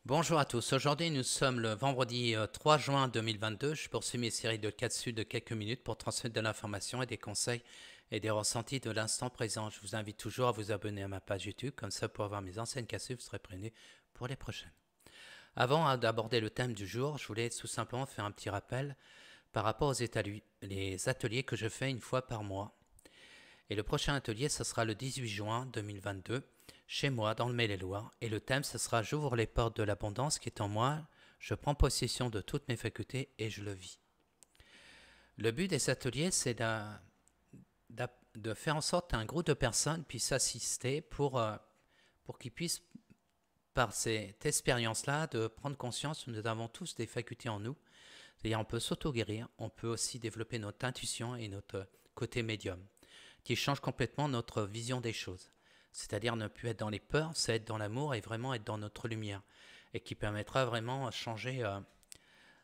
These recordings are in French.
Bonjour à tous, aujourd'hui nous sommes le vendredi 3 juin 2022. Je poursuis mes séries de capsules de quelques minutes pour transmettre de l'information et des conseils et des ressentis de l'instant présent. Je vous invite toujours à vous abonner à ma page YouTube, comme ça pour avoir mes anciennes capsules, vous serez prévenus pour les prochaines. Avant d'aborder le thème du jour, je voulais tout simplement faire un petit rappel par rapport aux les ateliers que je fais une fois par mois. Et le prochain atelier, ce sera le 18 juin 2022, chez moi, dans le Maine-et-Loire. Et le thème, ce sera J'ouvre les portes de l'abondance qui est en moi, je prends possession de toutes mes facultés et je le vis. Le but des ateliers, c'est de faire en sorte qu'un groupe de personnes puisse assister pour qu'ils puissent, par cette expérience-là, de prendre conscience que nous avons tous des facultés en nous. C'est-à-dire on peut s'auto-guérir, on peut aussi développer notre intuition et notre côté médium, qui change complètement notre vision des choses. C'est-à-dire ne plus être dans les peurs, c'est être dans l'amour et vraiment être dans notre lumière. Et qui permettra vraiment de changer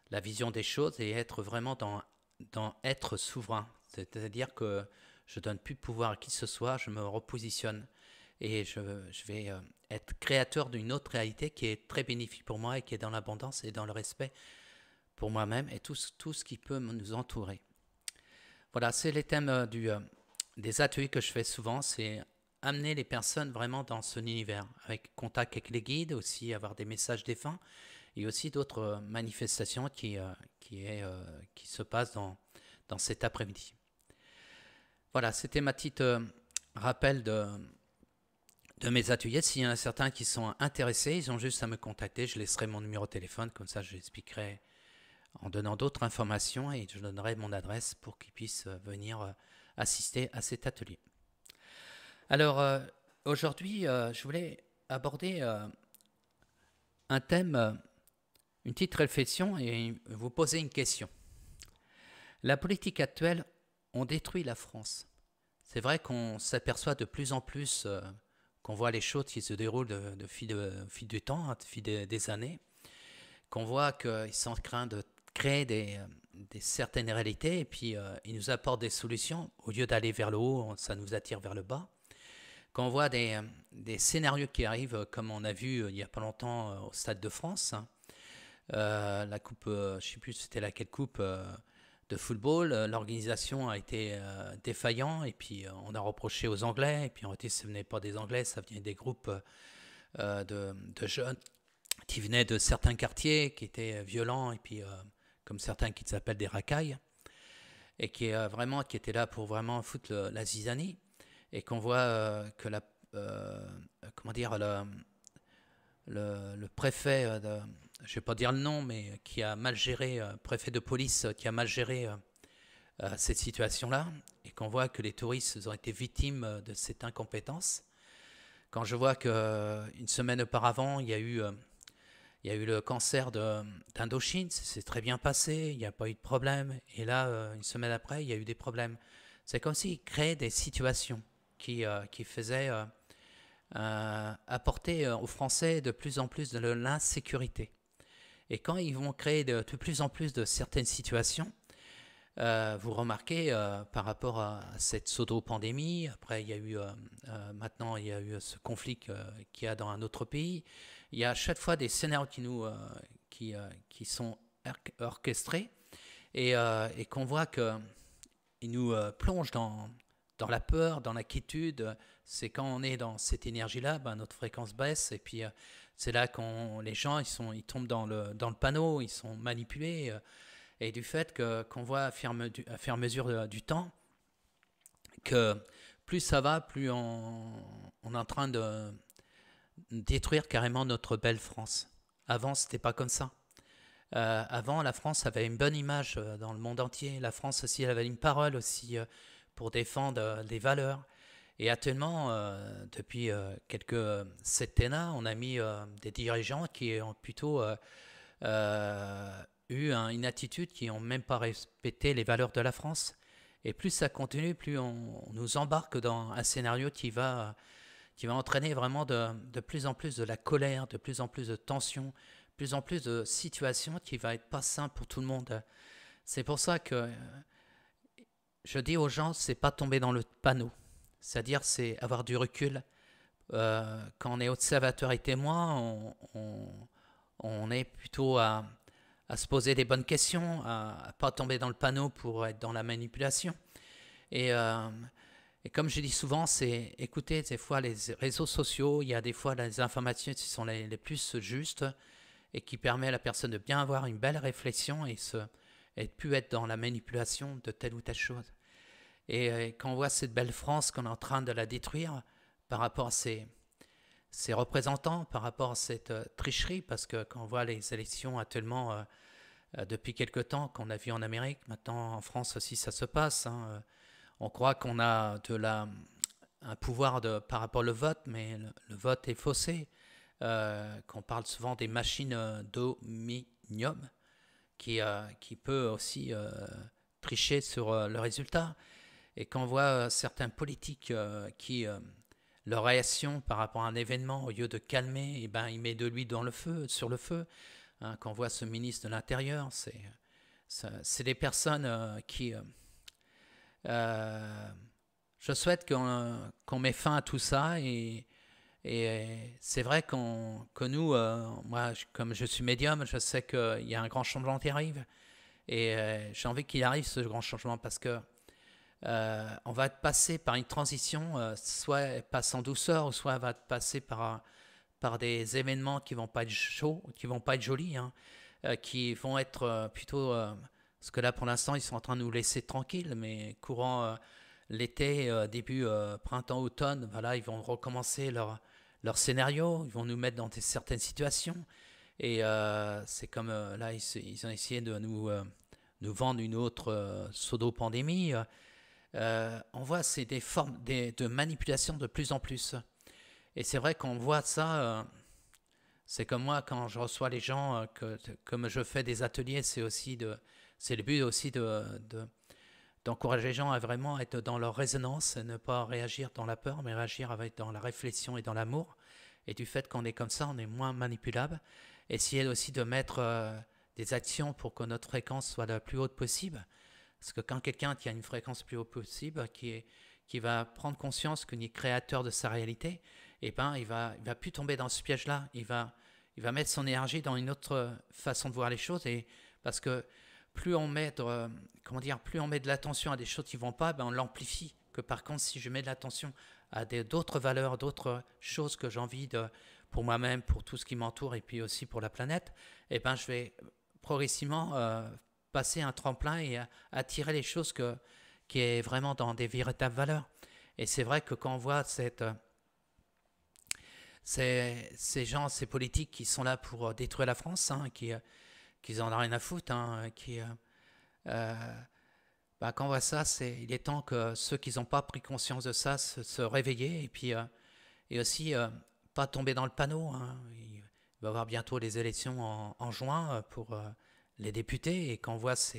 la vision des choses et être vraiment dans être souverain. C'est-à-dire que je ne donne plus de pouvoir à qui que ce soit, je me repositionne. Et je vais être créateur d'une autre réalité qui est très bénéfique pour moi et qui est dans l'abondance et dans le respect pour moi-même et tout ce qui peut nous entourer. Voilà, c'est les thèmes des ateliers que je fais souvent, c'est amener les personnes vraiment dans ce univers, avec contact avec les guides, aussi avoir des messages défunts, et aussi d'autres manifestations qui se passent dans cet après-midi. Voilà, c'était ma petite rappel de mes ateliers. S'il y en a certains qui sont intéressés, ils ont juste à me contacter, je laisserai mon numéro de téléphone, comme ça je l'expliquerai en donnant d'autres informations et je donnerai mon adresse pour qu'ils puissent venir assister à cet atelier. Alors, aujourd'hui, je voulais aborder un thème, une petite réflexion et vous poser une question. La politique actuelle, on détruit la France. C'est vrai qu'on s'aperçoit de plus en plus qu'on voit les choses qui se déroulent de fil du temps, de fil des années, qu'on voit qu'ils sont en train de créer des certaines réalités et puis ils nous apportent des solutions. Au lieu d'aller vers le haut, ça nous attire vers le bas. Quand on voit des scénarios qui arrivent, comme on a vu il n'y a pas longtemps au Stade de France, la coupe, je ne sais plus c'était laquelle coupe de football, l'organisation a été défaillante et puis on a reproché aux Anglais et puis en réalité ce venait pas des Anglais, ça venait des groupes de jeunes qui venaient de certains quartiers qui étaient violents et puis comme certains qui s'appellent des racailles et qui étaient là pour vraiment foutre la zizanie et qu'on voit que comment dire le préfet je vais pas dire le nom mais qui a mal géré préfet de police qui a mal géré cette situation là et qu'on voit que les touristes ont été victimes de cette incompétence. Quand je vois que une semaine auparavant il y a eu le cancer d'Indochine, c'est très bien passé, il n'y a pas eu de problème. Et là, une semaine après, il y a eu des problèmes. C'est comme s'ils créaient des situations qui faisaient apporter aux Français de plus en plus de l'insécurité. Et quand ils vont créer de plus en plus de certaines situations, vous remarquez par rapport à cette pseudo-pandémie, après il y a eu maintenant il y a eu ce conflit qu'il y a dans un autre pays, il y a à chaque fois des scénarios qui sont orchestrés et qu'on voit qu'ils nous plongent dans la peur, dans l'inquiétude. C'est quand on est dans cette énergie-là, ben, notre fréquence baisse et puis c'est là que les gens ils tombent dans le panneau, ils sont manipulés. Et du fait qu'on voit à fur et à mesure du temps que plus ça va, plus on est en train de détruire carrément notre belle France. Avant, c'était pas comme ça. Avant, la France avait une bonne image dans le monde entier. La France aussi, elle avait une parole aussi pour défendre des valeurs. Et actuellement, depuis quelques septennats, on a mis des dirigeants qui ont plutôt eu une attitude qui n'ont même pas respecté les valeurs de la France. Et plus ça continue, plus on nous embarque dans un scénario qui va entraîner vraiment de plus en plus de la colère, de plus en plus de tensions, de plus en plus de situations qui va être pas simple pour tout le monde. C'est pour ça que je dis aux gens, c'est pas tomber dans le panneau. C'est-à-dire, c'est avoir du recul. Quand on est observateur et témoin, on est plutôt à se poser des bonnes questions, à ne pas tomber dans le panneau pour être dans la manipulation. Et, euh, et comme je dis souvent, c'est écouter des fois les réseaux sociaux, il y a des fois les informations qui sont les plus justes et qui permet à la personne de bien avoir une belle réflexion et de plus être dans la manipulation de telle ou telle chose. Et quand on voit cette belle France qu'on est en train de la détruire par rapport à ses représentants, par rapport à cette tricherie, parce que quand on voit les élections actuellement depuis quelque temps qu'on a vu en Amérique, maintenant en France aussi ça se passe, hein, on croit qu'on a un pouvoir par rapport au vote, mais le vote est faussé. Qu'on parle souvent des machines d'ominium qui peut aussi tricher sur le résultat. Et quand on voit certains politiques qui, leur réaction par rapport à un événement, au lieu de calmer, eh ben, il met de l'huile dans le feu, sur le feu. Hein, quand on voit ce ministre de l'Intérieur, c'est des personnes qui... je souhaite qu'on met fin à tout ça et c'est vrai que nous, moi, comme je suis médium, je sais qu'il y a un grand changement qui arrive. Et j'ai envie qu'il arrive ce grand changement parce que on va passer par une transition, soit elle passe en douceur, ou soit elle va passer par des événements qui vont pas être chauds, qui vont pas être jolis, hein, qui vont être plutôt... parce que là, pour l'instant, ils sont en train de nous laisser tranquilles, mais courant l'été, début printemps-automne, voilà, ils vont recommencer leur scénario, ils vont nous mettre dans certaines situations. Et c'est comme là, ils ont essayé de nous vendre une autre pseudo-pandémie. On voit c'est des formes de manipulation de plus en plus. Et c'est vrai qu'on voit ça, c'est comme moi quand je reçois les gens, comme je fais des ateliers, c'est le but aussi d'encourager les gens à vraiment être dans leur résonance, et ne pas réagir dans la peur, mais réagir dans la réflexion et dans l'amour. Et du fait qu'on est comme ça, on est moins manipulable. Essayer aussi de mettre des actions pour que notre fréquence soit la plus haute possible. Parce que quand quelqu'un qui a une fréquence plus haute possible, qui va prendre conscience qu'il est créateur de sa réalité, eh ben, il va plus tomber dans ce piège-là. Il va mettre son énergie dans une autre façon de voir les choses. Et parce que plus on met plus on met de l'attention à des choses qui ne vont pas, ben on l'amplifie. Que par contre, si je mets de l'attention à d'autres valeurs, d'autres choses que j'ai envie pour moi-même, pour tout ce qui m'entoure et puis aussi pour la planète, eh ben, je vais progressivement passer un tremplin et attirer les choses qui est vraiment dans des véritables valeurs. Et c'est vrai que quand on voit ces gens, ces politiques qui sont là pour détruire la France, hein, qui en ont rien à foutre, hein, quand on voit ça, il est temps que ceux qui n'ont pas pris conscience de ça se réveiller et puis et aussi pas tomber dans le panneau. Hein. Il va y avoir bientôt les élections en juin pour les députés et quand on voit ça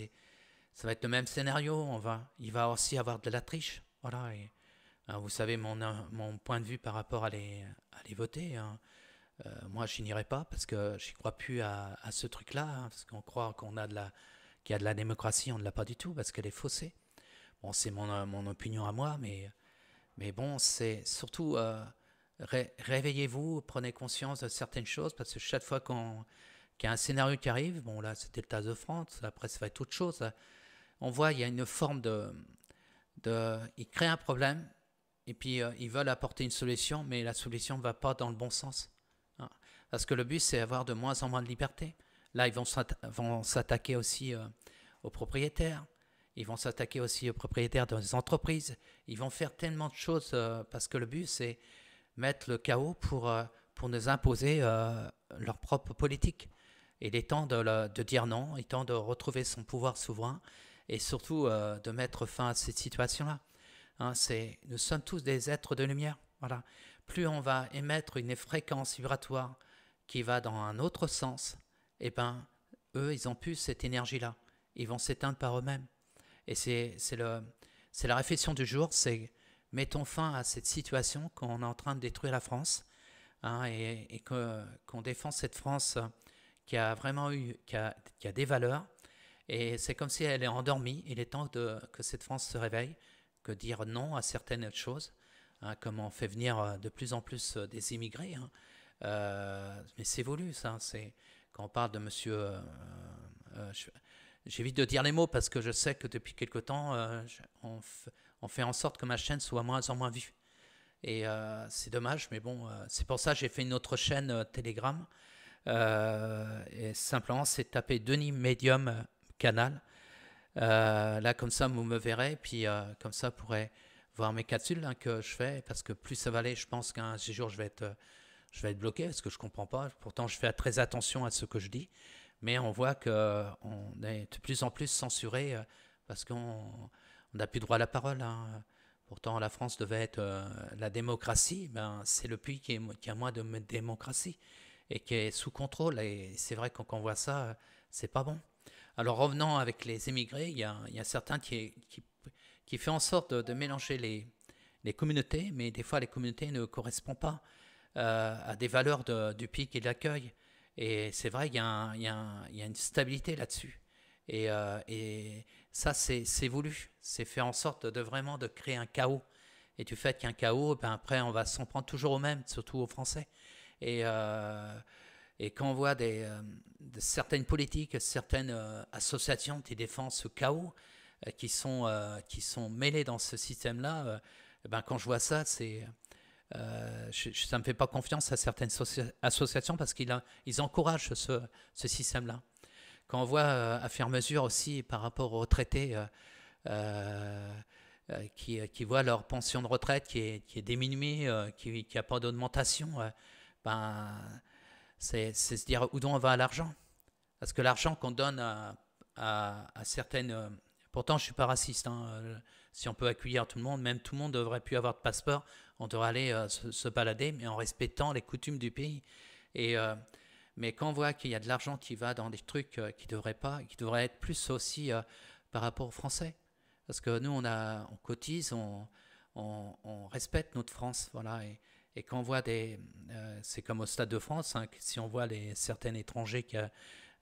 va être le même scénario. Il va aussi avoir de la triche. Voilà. Et, vous savez mon point de vue par rapport à les voter. Hein. Moi, je n'irai pas parce que je n'y crois plus à ce truc-là. Hein, parce qu'on croit qu'il y a de la démocratie, on ne l'a pas du tout parce qu'elle est faussée. Bon, c'est mon opinion à moi, mais bon, c'est surtout réveillez-vous, prenez conscience de certaines choses parce que chaque fois qu'il y a un scénario qui arrive, bon là c'était le tas de France, après ça va être autre chose. On voit il y a une forme ils créent un problème et puis ils veulent apporter une solution, mais la solution ne va pas dans le bon sens. Hein. Parce que le but c'est avoir de moins en moins de liberté. Là ils vont s'attaquer aussi aux propriétaires. Ils vont s'attaquer aussi aux propriétaires des entreprises. Ils vont faire tellement de choses parce que le but, c'est mettre le chaos pour nous imposer leur propre politique. Et il est temps de dire non, il est temps de retrouver son pouvoir souverain et surtout de mettre fin à cette situation-là. Hein, nous sommes tous des êtres de lumière. Voilà. Plus on va émettre une fréquence vibratoire qui va dans un autre sens, eh ben, eux, ils n'ont plus cette énergie-là. Ils vont s'éteindre par eux-mêmes. Et c'est la réflexion du jour, c'est mettons fin à cette situation qu'on est en train de détruire la France, hein, et qu'on défend cette France qui a vraiment qui a des valeurs. Et c'est comme si elle est endormie. Il est temps que cette France se réveille, que dire non à certaines choses, hein, comme on fait venir de plus en plus des immigrés. Hein. Mais c'est voulu, ça. quand on parle de monsieur... j'évite de dire les mots parce que je sais que depuis quelque temps, on fait en sorte que ma chaîne soit moins en moins vue. Et c'est dommage, mais bon, c'est pour ça que j'ai fait une autre chaîne Telegram. Et simplement, c'est taper Denis Medium Canal. Là, comme ça, vous me verrez. Puis, comme ça, vous pourrez voir mes capsules que je fais. Parce que plus ça va aller, je pense qu'un jour, je vais être bloqué parce que je ne comprends pas. Pourtant, je fais très attention à ce que je dis. Mais on voit qu'on est de plus en plus censuré parce qu'on n'a plus droit à la parole. Pourtant, la France devait être la démocratie. Ben, c'est le pays qui a moins de démocratie et qui est sous contrôle. Et c'est vrai que quand on voit ça, c'est pas bon. Alors revenons avec les émigrés, il y a certains qui fait en sorte de mélanger les communautés, mais des fois les communautés ne correspondent pas à des valeurs du pays qui l'accueille. Et c'est vrai, il y a une stabilité là-dessus. Et ça, c'est voulu. C'est faire en sorte vraiment de créer un chaos. Et du fait qu'il y a un chaos, ben après, on va s'en prendre toujours aux mêmes, surtout aux Français. Et quand on voit certaines politiques, certaines associations qui défendent ce chaos, qui sont mêlées dans ce système-là, ben quand je vois ça, ça ne me fait pas confiance à certaines associations parce qu'ils encouragent ce système-là. Quand on voit à faire mesure aussi par rapport aux retraités qui voient leur pension de retraite qui est diminuée, qui n'a pas d'augmentation, ben, c'est se dire où on va à l'argent. Parce que l'argent qu'on donne à certaines... pourtant, je ne suis pas raciste. Si on peut accueillir tout le monde, même tout le monde devrait plus avoir de passeport. On devrait aller se balader, mais en respectant les coutumes du pays. Mais quand on voit qu'il y a de l'argent qui va dans des trucs qui devraient pas, qui devraient être plus aussi par rapport aux Français. Parce que nous, on cotise, on respecte notre France. Voilà. Et quand on voit c'est comme au Stade de France, si on voit certains étrangers,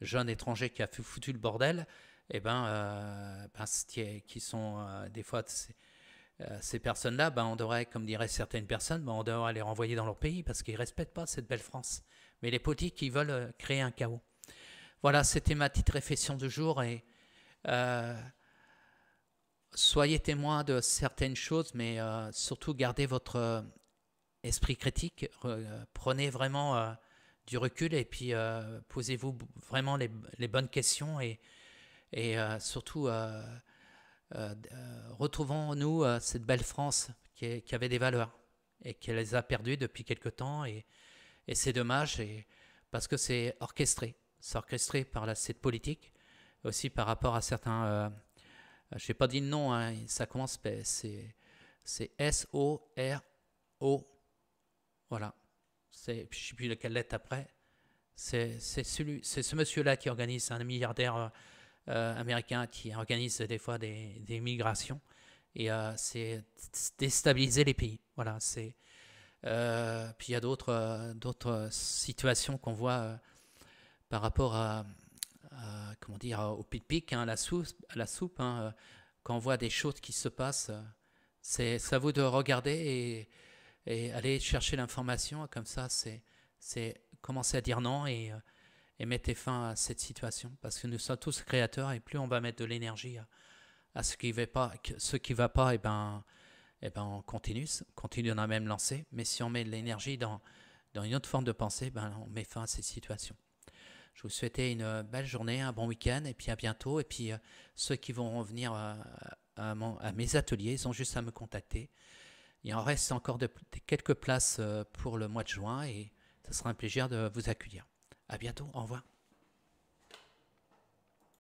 jeunes étrangers qui a foutu le bordel, et qui sont des fois ces personnes-là, on devrait, comme diraient certaines personnes, on devrait les renvoyer dans leur pays parce qu'ils ne respectent pas cette belle France. Mais les politiques, ils veulent créer un chaos. Voilà, c'était ma petite réflexion du jour et soyez témoins de certaines choses, mais surtout gardez votre esprit critique, prenez vraiment du recul et puis posez-vous vraiment les bonnes questions et surtout retrouvons-nous cette belle France qui avait des valeurs et qui les a perdues depuis quelque temps et c'est dommage parce que c'est orchestré par cette politique aussi par rapport à certains je n'ai pas dit le nom, ça commence c'est S-O-R-O. Voilà. Je ne sais plus lequel lettre après. C'est ce monsieur-là qui organise, un milliardaire américain qui organise des fois des migrations. Et c'est déstabiliser les pays. Voilà. Puis il y a d'autres situations qu'on voit par rapport comment dire, au pic-pic, à la soupe. Quand on voit des choses qui se passent, c'est à vous de regarder et aller chercher l'information. Comme ça, c'est commencer à dire non et mettre fin à cette situation. Parce que nous sommes tous créateurs et plus on va mettre de l'énergie à ce qui ne va pas, on continue dans la même lancée. Mais si on met de l'énergie dans une autre forme de pensée, on met fin à cette situation. Je vous souhaite une belle journée, un bon week-end et puis à bientôt. Et puis ceux qui vont venir à mes ateliers, ils ont juste à me contacter. Il en reste encore quelques places pour le mois de juin et ce sera un plaisir de vous accueillir. À bientôt, au revoir.